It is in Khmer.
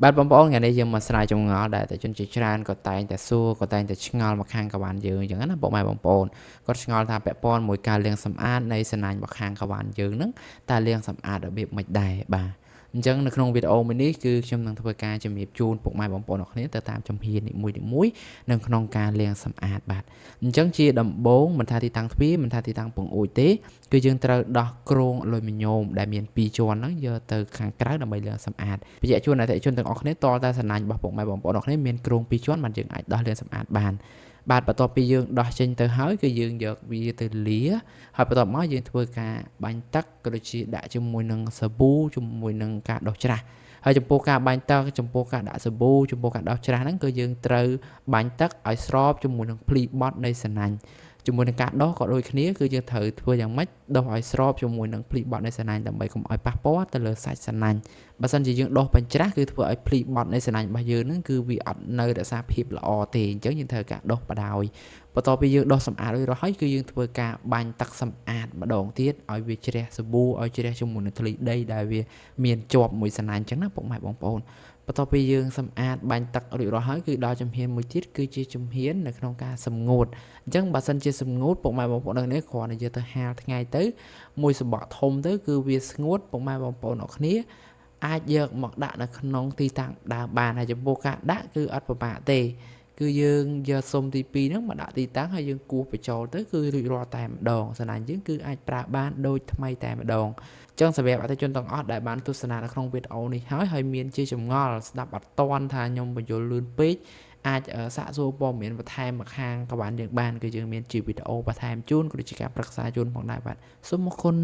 បាទបងប្អូនថ្ងៃនេះយើងមកស្រាវចម្ងល់ដែលតែជនជាច្រើនក៏តែងតែសួរក៏តែងតែឆ្ងល់មកខាងកវ៉ាន់យើងអញ្ចឹងណាពុកម៉ែបងប្អូនគាត់ឆ្ងល់ថាពាក់ព័ន្ធមួយការលាងសម្អាតនៃសំណាញ់មកខាងកវ៉ាន់យើងហ្នឹងតើលាងសម្អាតរបៀបម៉េចដែរបាទអញ្ចឹងនៅក្នុងវីដេអូមួយនេះគឺខ្ញុំនឹងធ្វើការជំរាបជូនពុកម៉ែបងប្អូនអរគ្នាទៅតាមជំហាននីមួយៗនៅក្នុងការលាងសម្អាតបាទអញ្ចឹងជាដំបូងមិនថាទីតាំងទ្វារមិនថាទីតាំងពង្អួយទេគឺយើងត្រូវដោះគ្រោងអលុយមីញ៉ូមដែលមាន2ជាន់ហ្នឹងយកទៅខាងក្រៅដើម្បីលាងសម្អាតបញ្ជាក់ជូនអតិថិជនទាំងអស់គ្នាតតែសំណាញ់របស់ពុកម៉ែបងប្អូនអរគ្នាមានគ្រោង2ជាន់បានយើងអាចដោះលាងសម្អាតបានបាទបន្ទាប់ពីយើងដោះចេញទៅហើយគឺយើងយកវាទៅលាហើយបន្ទាប់មកយើងធ្វើការបាញ់ទឹកក៏ដូចជាដាក់ជាមួយនឹងសាប៊ូជាមួយនឹងការដុសច្រាសហើយចំពោះការបាញ់ទឹកចំពោះការដាក់សាប៊ូចំពោះការដោះច្រាសហ្នឹងគឺយើងត្រូវបាញ់ទឹកឲ្យស្របជាមួយនឹងភ្លីបត់នៃសំណាញ់ជាមួយនឹងការដោះក៏ដូចគ្នាគឺយើងត្រូវធ្វើយ៉ាងម៉េចដោះឲ្យស្របជាមួយនឹងភ្លីបត់នៃសំណាញ់ដើម្បីកុំឲ្យប៉ះពាល់ទៅលើសាច់សំណាញ់បើសិនជាយើងដោះបញ្ច្រាស់គឺធ្វើឲ្យភ្លីបត់នៃសំណាញ់របស់យើងហ្នឹងគឺវាអត់នៅរក្សាភាពល្អទេអញ្ចឹងយើងត្រូវការដោះបដ ாய் បន្ទាប់ពីយើងដោះសម្អាតរួចរាល់ហើយគឺយើងធ្វើការបាញ់ទឹកសម្អាតម្ដងទៀតឲ្យវាជ្រះសាប៊ូឲ្យជ្រះជាមួយនឹងធូលីដីដែលវាមានជាប់មួយសំណាញ់អញ្ចឹងណាពុកម៉ែបងប្អូនបន្ទាប់ពីយើងសម្អាតបាញ់ទឹករួចរាល់ហើយគឺដល់ជំហានមួយទៀតគឺជាជំហាននៅក្នុងការសម្ងួតអញ្ចឹងបើសិនជាសម្ងួតពុកម៉ែបងប្អូនទាំងនេះគ្រាន់តែយកទៅហាលថ្ងៃទៅមួយសបកធំទៅគឺវាស្ងួតពុកម៉ែបងប្អូនអរគ្នាអាចយកមកដាក់នៅក្នុងទីតាំងដើមបានហើយចំពោះការដាក់គឺអត់ពិបាកទេគឺយើងយកសុំទី2ហ្នឹងមកដាក់ទីតាំងហើយយើងគោះបញ្ចូលទៅគឺរួចរាល់តែម្ដងសំណាញ់យើងគឺអាចប្រើបានដូចថ្មីតែម្ដងចឹងសម្រាប់អតិថិជនទាំងអស់ដែលបានទស្សនានៅក្នុងវីដេអូនេះហើយមានជាចម្ងល់ស្ដាប់អត់តាន់ថាខ្ញុំបញ្យល់លឿនពេកអាចសាកសួរព័ត៌មានបន្ថែមមកខាងកវ៉ាន់យើងបានគឺយើងមានជាវីដេអូបន្ថែមជូនក៏ដូចជាការប្រឹក្សាជូនផងដែរបាទសូមអរគុណ